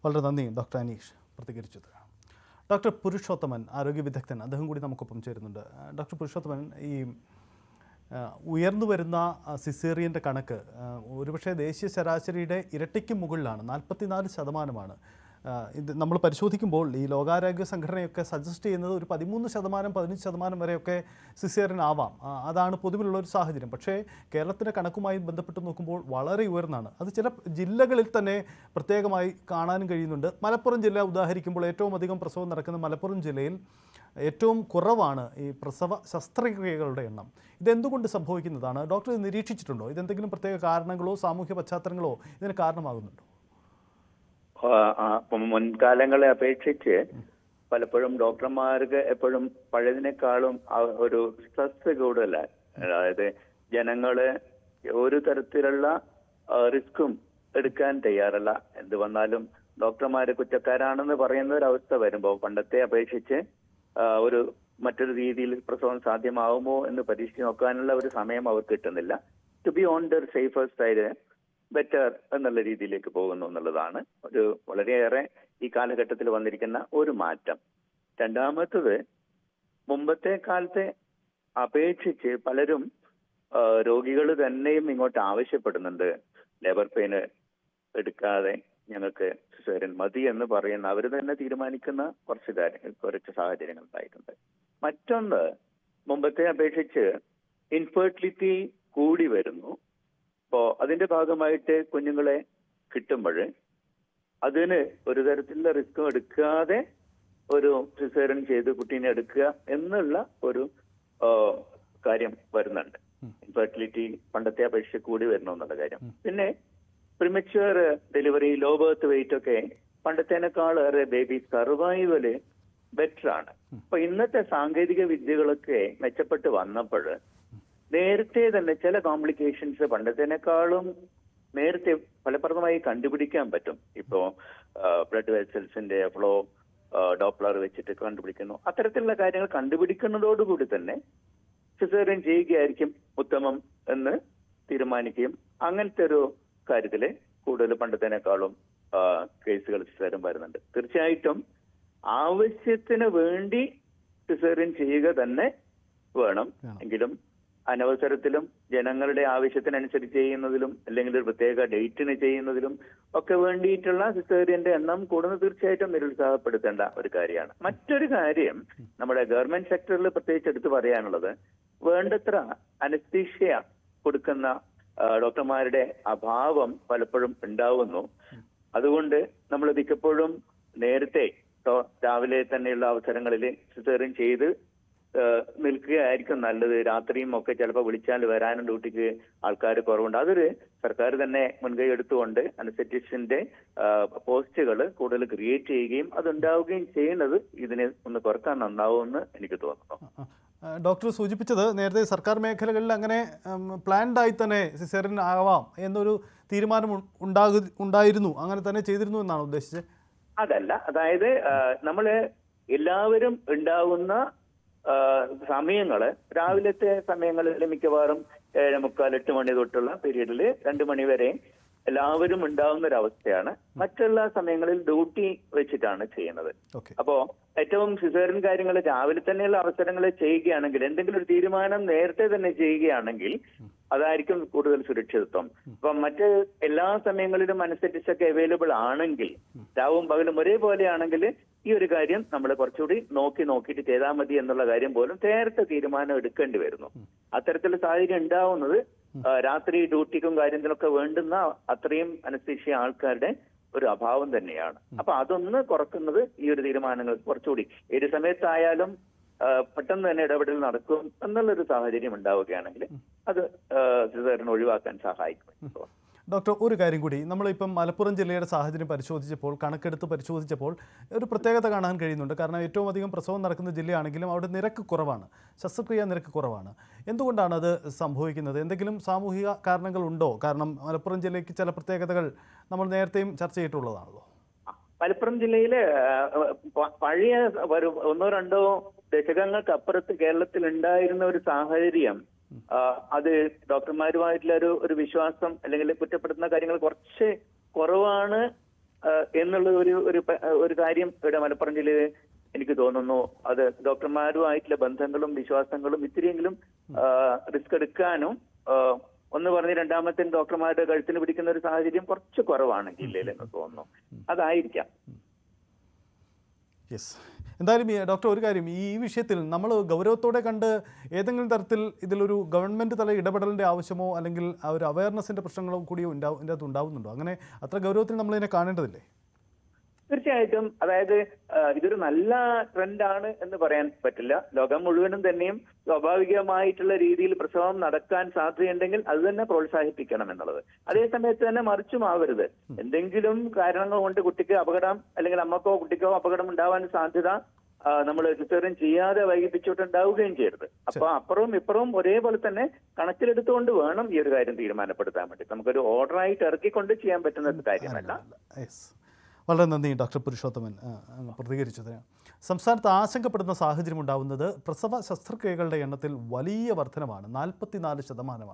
വളരെ നന്ദി ഡോക്ടർ അനീഷ് പ്രതികരിച്ചത്. ഡോക്ടർ പുരുഷോത്തമൻ ആരോഗ്യ വിദഗ്ധൻ, അദ്ദേഹം കൂടി നമുക്കൊപ്പം ചേരുന്നുണ്ട്. ഡോക്ടർ പുരുഷോത്തമൻ, ഈ ഉയർന്നു വരുന്ന സിസേറിയൻ്റെ കണക്ക് ഒരുപക്ഷെ ദേശീയ ശരാശരിയുടെ ഇരട്ടിക്ക് മുകളിലാണ്, 44%. ഇത് നമ്മൾ പരിശോധിക്കുമ്പോൾ ഈ ലോകാരോഗ്യ സംഘടനയൊക്കെ സജസ്റ്റ് ചെയ്യുന്നത് ഒരു 13%, 15% വരെയൊക്കെ സിസേറിയൻ ആവാം. അതാണ് പൊതുവിലുള്ള ഒരു സാഹചര്യം. പക്ഷേ കേരളത്തിൻ്റെ കണക്കുമായി ബന്ധപ്പെട്ട് നോക്കുമ്പോൾ വളരെ ഉയർന്നാണ്. അത് ചില ജില്ലകളിൽ തന്നെ പ്രത്യേകമായി കാണാനും കഴിയുന്നുണ്ട്. മലപ്പുറം ജില്ല ഉദാഹരിക്കുമ്പോൾ ഏറ്റവും അധികം പ്രസവം നടക്കുന്ന മലപ്പുറം ജില്ലയിൽ ഏറ്റവും കുറവാണ് ഈ പ്രസവ ശസ്ത്രക്രിയകളുടെ എണ്ണം. ഇതെന്തുകൊണ്ട് സംഭവിക്കുന്നതാണ്? ഡോക്ടർ ഇത് നിരീക്ഷിച്ചിട്ടുണ്ടോ? ഇതെന്തെങ്കിലും പ്രത്യേക കാരണങ്ങളോ സാമൂഹ്യ പശ്ചാത്തലങ്ങളോ ഇതിന് കാരണമാകുന്നുണ്ടോ? മുൻകാലങ്ങളെ അപേക്ഷിച്ച് പലപ്പോഴും ഡോക്ടർമാർക്ക് എപ്പോഴും പഴയതിനേക്കാളും ഒരു സ്ട്രെസ് കൂടുതലാണ്. അതായത് ജനങ്ങള് ഒരു തരത്തിലുള്ള റിസ്ക്കും എടുക്കാൻ തയ്യാറല്ല. എന്ത് വന്നാലും ഡോക്ടർമാര് കുറ്റക്കാരാണെന്ന് പറയുന്ന ഒരവസ്ഥ വരുമ്പോൾ പണ്ടത്തെ അപേക്ഷിച്ച് മറ്റൊരു രീതിയിൽ പ്രസവം സാധ്യമാവുമോ എന്ന് പരീക്ഷിച്ച് നോക്കാനുള്ള ഒരു സമയം അവർക്ക് കിട്ടുന്നില്ല. To be on the safer side, better എന്നുള്ള രീതിയിലേക്ക് പോകുന്നു എന്നുള്ളതാണ് ഒരു വളരെയേറെ ഈ കാലഘട്ടത്തിൽ വന്നിരിക്കുന്ന ഒരു മാറ്റം. രണ്ടാമത്തത്, മുമ്പത്തെ കാലത്തെ അപേക്ഷിച്ച് പലരും രോഗികൾ തന്നെയും ഇങ്ങോട്ട് ആവശ്യപ്പെടുന്നുണ്ട്, ലേബർ പെയിന് എടുക്കാതെ ഞങ്ങൾക്ക് സിസേറിയൻ മതി എന്ന് പറയുന്ന, അവർ തന്നെ തീരുമാനിക്കുന്ന കുറച്ച് സാഹചര്യങ്ങൾ ഉണ്ടായിട്ടുണ്ട്. മറ്റൊന്ന്, മുമ്പത്തെ അപേക്ഷിച്ച് ഇൻഫെർട്ടിലിറ്റി കൂടി വരുന്നു. അപ്പോൾ അതിന്റെ ഭാഗമായിട്ട് കുഞ്ഞുങ്ങളെ കിട്ടുമ്പോൾ അതിന് ഒരു തരത്തിലുള്ള റിസ്ക്കും എടുക്കാതെ ഒരു സിസേറിയൻ ചെയ്ത് കുട്ടീനെ എടുക്കുക എന്നുള്ള ഒരു കാര്യം വരുന്നുണ്ട്. ഇൻഫെർട്ടിലിറ്റി പണ്ടത്തെ അപേക്ഷിച്ച് കൂടി വരുന്നു എന്നുള്ള കാര്യം. പിന്നെ premature delivery, low birth weight ഒക്കെ പണ്ടത്തേനേക്കാളേറെ ബേബി സർവൈവല് ബെറ്റർ ആണ്. അപ്പൊ ഇന്നത്തെ സാങ്കേതിക വിദ്യകളൊക്കെ മെച്ചപ്പെട്ട് വന്നപ്പോൾ നേരത്തെ തന്നെ ചില കോംപ്ലിക്കേഷൻസ് പണ്ടത്തേനേക്കാളും നേരത്തെ ഫലപ്രദമായി കണ്ടുപിടിക്കാൻ പറ്റും. ഇപ്പോ ബ്ലഡ് വെസൽസിന്റെ ഫ്ലോ ഡോപ്ലർ വെച്ചിട്ട് കണ്ടുപിടിക്കുന്നു. അത്തരത്തിലുള്ള കാര്യങ്ങൾ കണ്ടുപിടിക്കുന്നതോടുകൂടി തന്നെ സിസേറിയൻ ചെയ്യുകയായിരിക്കും ഉത്തമം എന്ന് തീരുമാനിക്കുകയും അങ്ങനത്തെ ഒരു കാര്യത്തില് കൂടുതൽ പണ്ടത്തേനേക്കാളും കേസുകൾ സിസേറിയൻ വരുന്നുണ്ട്. തീർച്ചയായിട്ടും ആവശ്യത്തിന് വേണ്ടി സിസേറിയൻ ചെയ്യുക തന്നെ വേണം. എങ്കിലും അനവസരത്തിലും ജനങ്ങളുടെ ആവശ്യത്തിനനുസരിച്ച് ചെയ്യുന്നതിലും അല്ലെങ്കിൽ ഒരു പ്രത്യേക ഡേറ്റിന് ചെയ്യുന്നതിലും ഒക്കെ വേണ്ടിയിട്ടുള്ള സിസേറിയന്റെ എണ്ണം കൂടുന്നത് തീർച്ചയായിട്ടും നിരുത്സാഹപ്പെടുത്തേണ്ട ഒരു കാര്യമാണ്. മറ്റൊരു കാര്യം, നമ്മുടെ ഗവൺമെന്റ് സെക്ടറിൽ പ്രത്യേകിച്ച് എടുത്തു പറയാനുള്ളത്, വേണ്ടത്ര അനസ്തീഷ്യ കൊടുക്കുന്ന ഡോക്ടർമാരുടെ അഭാവം പലപ്പോഴും ഉണ്ടാവുന്നു. അതുകൊണ്ട് നമ്മൾ മിക്കപ്പോഴും നേരത്തെ രാവിലെ തന്നെയുള്ള അവസരങ്ങളിൽ സിസേറിയൻ ചെയ്ത് നിൽക്കുകയായിരിക്കും നല്ലത്. രാത്രിയും ഒക്കെ ചിലപ്പോൾ വിളിച്ചാൽ വരാനും ഡ്യൂട്ടിക്ക് ആൾക്കാർ കുറവുണ്ട്. അതൊരു സർക്കാർ തന്നെ മുൻകൈ എടുത്തുകൊണ്ട് അനസ്തെറ്റിഷ്യന്റെ പോസ്റ്റുകൾ കൂടുതൽ ക്രിയേറ്റ് ചെയ്യുകയും അതുണ്ടാവുകയും ചെയ്യുന്നത് ഇതിനെ ഒന്ന് കുറക്കാൻ നന്നാവുമെന്ന് എനിക്ക് തോന്നുന്നു. ഡോക്ടർ സൂചിപ്പിച്ചത് നേരത്തെ സർക്കാർ മേഖലകളിൽ അങ്ങനെ പ്ലാൻഡായി തന്നെ സിസേറിയൻ ആവാം എന്നൊരു തീരുമാനം ഉണ്ടായിരുന്നു, അങ്ങനെ തന്നെ ചെയ്തിരുന്നു എന്നാണ് ഉദ്ദേശിച്ചത്? അതല്ല, അതായത് നമ്മള് എല്ലാവരും ഉണ്ടാവുന്ന സമയങ്ങള് രാവിലത്തെ സമയങ്ങളിൽ മിക്കവാറും 7:45, 8 മണി തൊട്ടുള്ള പീരീഡില് 2 മണി വരെ എല്ലാവരും ഉണ്ടാവുന്ന ഒരു അവസ്ഥയാണ്. മറ്റുള്ള സമയങ്ങളിൽ ഡ്യൂട്ടി വെച്ചിട്ടാണ് ചെയ്യുന്നത്. അപ്പോ ഏറ്റവും സിസേറിയൻ കാര്യങ്ങൾ രാവിലെ തന്നെയുള്ള അവസരങ്ങളിൽ ചെയ്യുകയാണെങ്കിൽ, എന്തെങ്കിലും ഒരു തീരുമാനം നേരത്തെ തന്നെ ചെയ്യുകയാണെങ്കിൽ അതായിരിക്കും കൂടുതൽ സുരക്ഷിതത്വം. അപ്പൊ മറ്റ് എല്ലാ സമയങ്ങളിലും അനസ്തെറ്റിസ്റ്റ് അവൈലബിൾ ആണെങ്കിൽ, രാവും പകലും ഒരേപോലെ ആണെങ്കിൽ ഈ ഒരു കാര്യം നമ്മൾ കുറച്ചുകൂടി നോക്കിയിട്ട് ചെയ്താൽ മതി എന്നുള്ള കാര്യം പോലും നേരത്തെ തീരുമാനം എടുക്കേണ്ടി വരുന്നു. അത്തരത്തിലുള്ള സാഹചര്യം ഉണ്ടാവുന്നത് രാത്രി ഡ്യൂട്ടിക്കും കാര്യത്തിനൊക്കെ വേണ്ടുന്ന അത്രയും അനസ്തീഷ്യ ആൾക്കാരുടെ ഒരു അഭാവം തന്നെയാണ്. അപ്പൊ അതൊന്ന് കുറക്കുന്നത് ഈ ഒരു തീരുമാനങ്ങൾ കുറച്ചുകൂടി ഏത് സമയത്തായാലും പെട്ടെന്ന് തന്നെ ഇടപെടൽ നടക്കും എന്നുള്ളൊരു സാഹചര്യം ഉണ്ടാവുകയാണെങ്കിൽ അത് സിസേറിയൻ ഒഴിവാക്കാൻ സഹായിക്കും. ഡോക്ടർ, ഒരു കാര്യം കൂടി, നമ്മളിപ്പം മലപ്പുറം ജില്ലയുടെ സാഹചര്യം കണക്കെടുത്ത് പരിശോധിച്ചപ്പോൾ ഒരു പ്രത്യേകത കാണാൻ കഴിയുന്നുണ്ട്. കാരണം ഏറ്റവും അധികം പ്രസവം നടക്കുന്ന ജില്ലയാണെങ്കിലും അവിടെ നിരക്ക് കുറവാണ്, ശസ്ത്രക്രിയാ നിരക്ക് കുറവാണ്. എന്തുകൊണ്ടാണ് അത് സംഭവിക്കുന്നത്? എന്തെങ്കിലും സാമൂഹിക കാരണങ്ങളുണ്ടോ? കാരണം മലപ്പുറം ജില്ലയ്ക്ക് ചില പ്രത്യേകതകൾ നമ്മൾ നേരത്തെയും ചർച്ച ചെയ്തിട്ടുള്ളതാണല്ലോ. മലപ്പുറം ജില്ലയില് പഴയ 1-2 ദശകങ്ങൾക്കപ്പുറത്ത് കേരളത്തിൽ ഉണ്ടായിരുന്ന ഒരു സാഹചര്യം, അത് ഡോക്ടർമാരുമായിട്ടുള്ള ഒരു വിശ്വാസം അല്ലെങ്കിൽ കുറ്റപ്പെടുത്തുന്ന കാര്യങ്ങൾ കുറച്ച് കുറവാണ് എന്നുള്ള ഒരു കാര്യം ഇവിടെ മലപ്പുറം ജില്ലയിൽ എനിക്ക് തോന്നുന്നു. അത് ഡോക്ടർമാരുമായിട്ടുള്ള ബന്ധങ്ങളും വിശ്വാസങ്ങളും ഇത്തിരിയെങ്കിലും റിസ്ക് എടുക്കാനും ഒന്ന് പറഞ്ഞ് രണ്ടാമത്തെ ഡോക്ടർമാരുടെ കഴുത്തിന് പിടിക്കുന്ന ഒരു സാഹചര്യം കുറച്ച് കുറവാണ് ജില്ലയിൽ എന്ന് തോന്നുന്നു. അതായിരിക്കാം. യെസ്, എന്തായാലും ഡോക്ടർ ഒരു കാര്യം, ഈ വിഷയത്തിൽ നമ്മൾ ഗൗരവത്തോടെ കണ്ട് ഏതെങ്കിലും തരത്തിൽ ഇതിലൊരു ഗവൺമെൻറ് തല ഇടപെടലിൻ്റെ ആവശ്യമോ അല്ലെങ്കിൽ ആ ഒരു അവയർനെസ്സിൻ്റെ പ്രശ്നങ്ങളോ കൂടി ഇതിൻ്റെ അകത്ത് ഉണ്ടാവുന്നുണ്ടോ? അങ്ങനെ അത്ര ഗൗരവത്തിൽ നമ്മളിതിനെ കാണേണ്ടതില്ലേ? തീർച്ചയായിട്ടും. അതായത് ഇതൊരു നല്ല ട്രെൻഡാണ് എന്ന് പറയാൻ പറ്റില്ല. ലോകം മുഴുവനും തന്നെയും സ്വാഭാവികമായിട്ടുള്ള രീതിയിൽ പ്രസവം നടക്കാൻ സാധ്യതയുണ്ടെങ്കിൽ അത് തന്നെ പ്രോത്സാഹിപ്പിക്കണം എന്നുള്ളത്. അതേസമയത്ത് തന്നെ മറിച്ചും ആവരുത്. എന്തെങ്കിലും കാരണങ്ങൾ കൊണ്ട് കുട്ടിക്ക് അപകടം അല്ലെങ്കിൽ അമ്മക്കോ കുട്ടിക്കോ അപകടം ഉണ്ടാവാൻ സാധ്യത നമ്മൾ സിസേറിയൻ ചെയ്യാതെ വൈകിപ്പിച്ചിട്ടുണ്ടാവുകയും ചെയ്യരുത്. അപ്പൊ അപ്പുറവും ഇപ്പുറവും ഒരേപോലെ തന്നെ കണക്കിലെടുത്തുകൊണ്ട് വേണം ഈ ഒരു കാര്യം തീരുമാനപ്പെടുത്താൻ വേണ്ടി. നമുക്കൊരു ഓർഡറായിട്ട് ഇറക്കിക്കൊണ്ട് ചെയ്യാൻ പറ്റുന്ന ഒരു കാര്യമല്ല. വളരെ നന്ദി ഡോക്ടർ പുരുഷോത്തമൻ പ്രതികരിച്ചതിന്. സംസ്ഥാനത്ത് ആശങ്കപ്പെടുന്ന സാഹചര്യം ഉണ്ടാവുന്നത് പ്രസവ ശസ്ത്രക്രിയകളുടെ എണ്ണത്തിൽ വലിയ വർധനമാണ്. 44%.